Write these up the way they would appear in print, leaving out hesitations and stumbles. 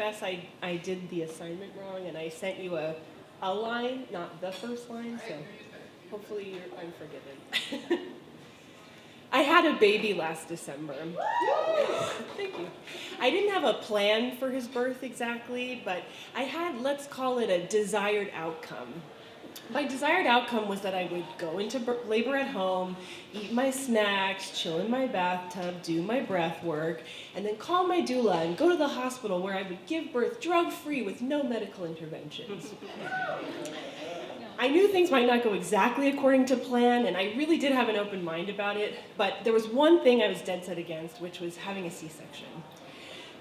confess I did the assignment wrong, and I sent you a line, not the first line, so hopefully I'm forgiven. I had a baby last December. Thank you. I didn't have a plan for his birth exactly, but I had, let's call it a desired outcome. My desired outcome was that I would go into labor at home, eat my snacks, chill in my bathtub, do my breath work, and then call my doula and go to the hospital where I would give birth drug-free with no medical interventions. I knew things might not go exactly according to plan, and I really did have an open mind about it, but there was one thing I was dead set against, which was having a C-section.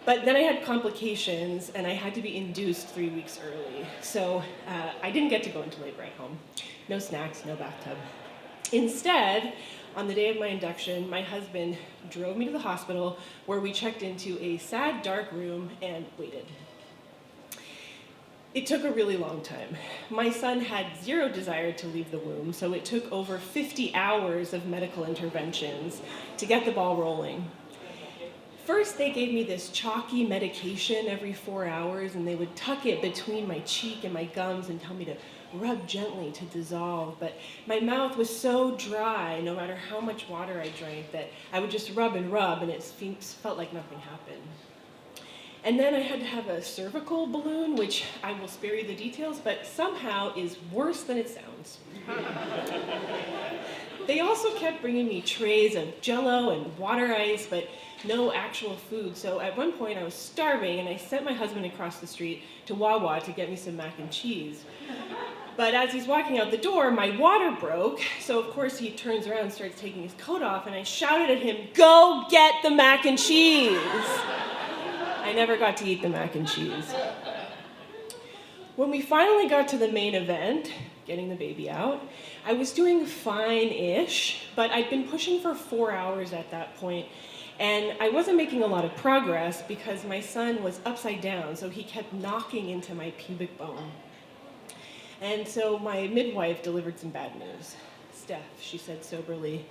But then I had complications, and I had to be induced 3 weeks early. So I didn't get to go into labor at home. No snacks, no bathtub. Instead, on the day of my induction, my husband drove me to the hospital where we checked into a sad, dark room and waited. It took a really long time. My son had zero desire to leave the womb, so it took over 50 hours of medical interventions to get the ball rolling. First, they gave me this chalky medication every 4 hours, and they would tuck it between my cheek and my gums and tell me to rub gently to dissolve. But my mouth was so dry, no matter how much water I drank, that I would just rub, and it felt like nothing happened. And then I had to have a cervical balloon, which I will spare you the details, but somehow is worse than it sounds. They also kept bringing me trays of Jell-O and water ice, but no actual food. So at one point I was starving, and I sent my husband across the street to Wawa to get me some mac and cheese. But as he's walking out the door, my water broke, so of course he turns around and starts taking his coat off, and I shouted at him, "Go get the mac and cheese!" I never got to eat the mac and cheese. When we finally got to the main event, getting the baby out, I was doing fine-ish, but I'd been pushing for 4 hours at that point, and I wasn't making a lot of progress because my son was upside down, so he kept knocking into my pubic bone. And so my midwife delivered some bad news. "Steph," she said soberly,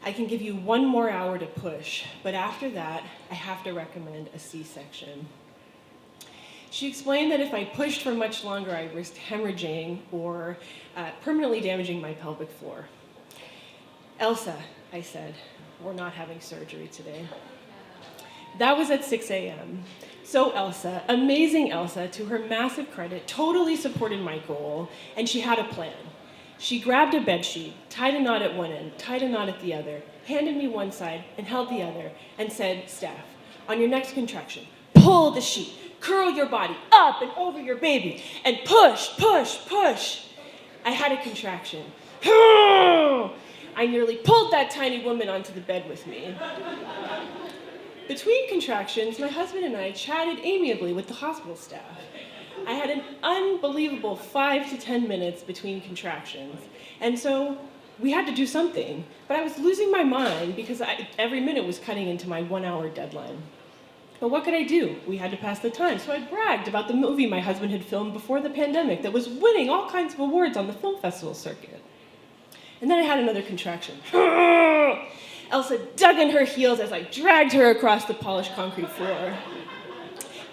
"I can give you 1 more hour to push, but after that, I have to recommend a C-section." She explained that if I pushed for much longer, I risked hemorrhaging or permanently damaging my pelvic floor. "Elsa," I said, "we're not having surgery today." That was at 6 a.m. So Elsa, amazing Elsa, to her massive credit, totally supported my goal, and she had a plan. She grabbed a bedsheet, tied a knot at one end, tied a knot at the other, handed me one side and held the other, and said, "Steph, on your next contraction, pull the sheet, curl your body up and over your baby, and push, push, push." I had a contraction. I nearly pulled that tiny woman onto the bed with me. Between contractions, my husband and I chatted amiably with the hospital staff. I had an unbelievable 5 to 10 minutes between contractions, and so we had to do something. But I was losing my mind because every minute was cutting into my 1-hour deadline. But what could I do? We had to pass the time, so I bragged about the movie my husband had filmed before the pandemic that was winning all kinds of awards on the film festival circuit. And then I had another contraction. Elsa dug in her heels as I dragged her across the polished concrete floor.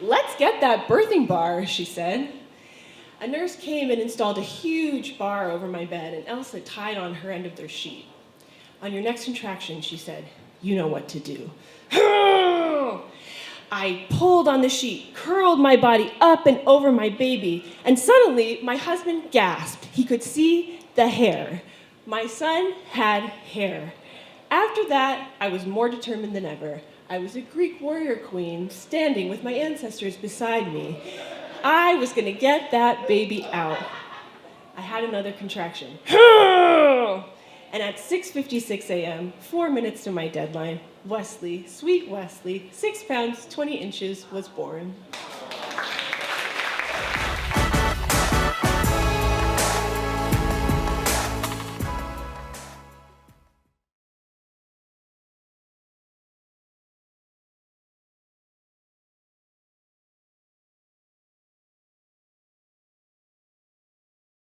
"Let's get that birthing bar," she said. A nurse came and installed a huge bar over my bed, and Elsa tied on her end of their sheet. "On your next contraction," she said, "you know what to do." I pulled on the sheet, curled my body up and over my baby, and suddenly my husband gasped. He could see the hair. My son had hair. After that, I was more determined than ever. I was a Greek warrior queen standing with my ancestors beside me. I was going to get that baby out. I had another contraction. And at 6:56 a.m., 4 minutes to my deadline, Wesley, sweet Wesley, 6 pounds, 20 inches, was born.